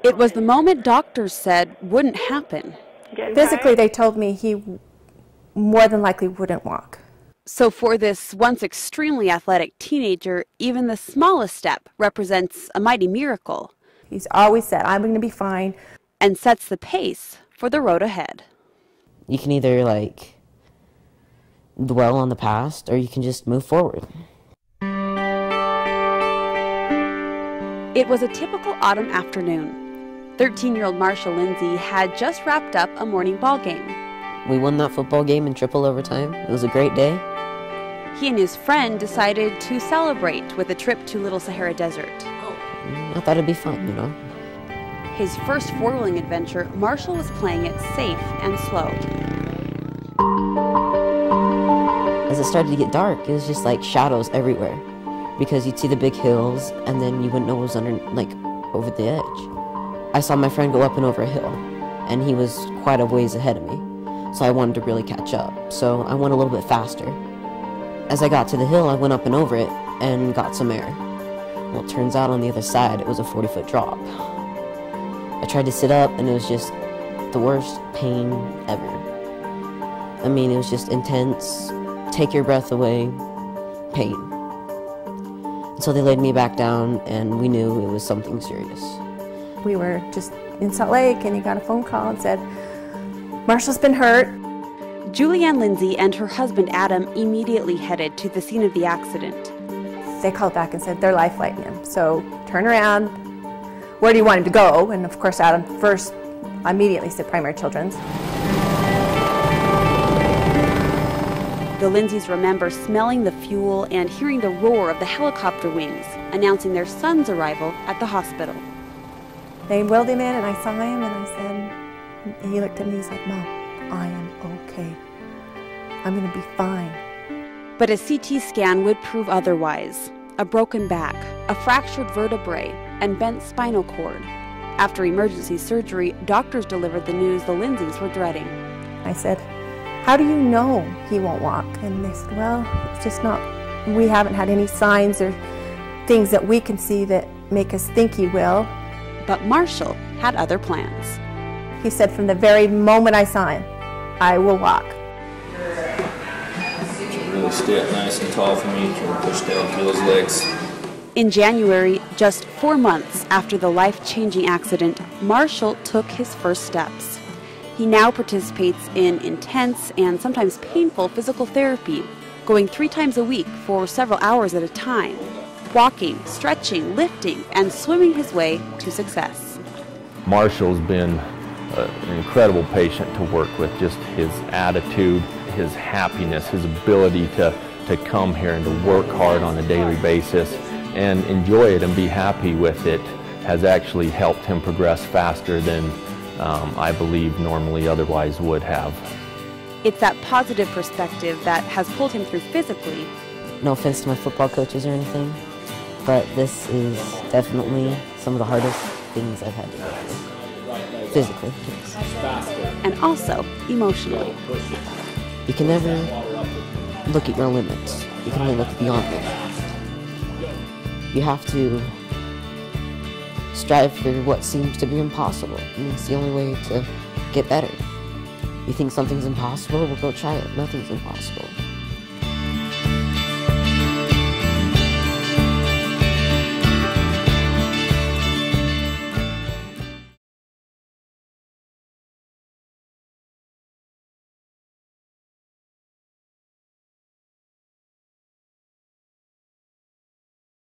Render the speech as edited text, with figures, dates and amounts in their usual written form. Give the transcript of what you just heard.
It was the moment doctors said wouldn't happen. Physically, they told me he more than likely wouldn't walk. So for this once extremely athletic teenager, even the smallest step represents a mighty miracle. He's always said, I'm going to be fine. And sets the pace for the road ahead. You can either dwell on the past or you can just move forward. It was a typical autumn afternoon. 13-year-old Marshall Lindsay had just wrapped up a morning ball game. We won that football game in triple overtime. It was a great day. He and his friend decided to celebrate with a trip to Little Sahara Desert. I thought it'd be fun, you know. His first four-wheeling adventure, Marshall was playing it safe and slow. As it started to get dark, it was just like shadows everywhere, because you'd see the big hills and then you wouldn't know what was over the edge. I saw my friend go up and over a hill, and he was quite a ways ahead of me, so I wanted to really catch up, so I went a little bit faster. As I got to the hill, I went up and over it and got some air. Well, it turns out on the other side, it was a 40-foot drop. I tried to sit up, and it was just the worst pain ever. I mean, it was just intense, take your breath away, pain. So they laid me back down, and we knew it was something serious. We were just in Salt Lake, and he got a phone call and said, Marshall's been hurt. Julianne Lindsay and her husband Adam immediately headed to the scene of the accident. They called back and said they're life-flighting him, so turn around. Where do you want him to go? And of course Adam first immediately said Primary Children's. The Lindsays remember smelling the fuel and hearing the roar of the helicopter wings, announcing their son's arrival at the hospital. They wheeled him in, and I saw him, and I said, and he looked at me, he's like, Mom, I am okay. I'm going to be fine. But a CT scan would prove otherwise. A broken back, a fractured vertebrae, and bent spinal cord. After emergency surgery, doctors delivered the news the Lindsays were dreading. I said, how do you know he won't walk? And they said, well, it's just not, we haven't had any signs or things that we can see that make us think he will. But Marshall had other plans. He said, from the very moment I saw him, I will walk. Really stay up nice and tall for me, trying to push down through those legs. In January, just 4 months after the life-changing accident, Marshall took his first steps. He now participates in intense and sometimes painful physical therapy, going 3 times a week for several hours at a time, walking, stretching, lifting, and swimming his way to success. Marshall's been an incredible patient to work with. Just his attitude, his happiness, his ability to come here and to work hard on a daily basis and enjoy it and be happy with it has actually helped him progress faster than I believe normally otherwise would have. It's that positive perspective that has pulled him through physically. No offense to my football coaches or anything, but this is definitely some of the hardest things I've had to go through. Physically, yes. And also emotionally. You can never look at your limits. You can only look beyond them. You have to strive for what seems to be impossible. And it's the only way to get better. You think something's impossible? Well, go try it. Nothing's impossible.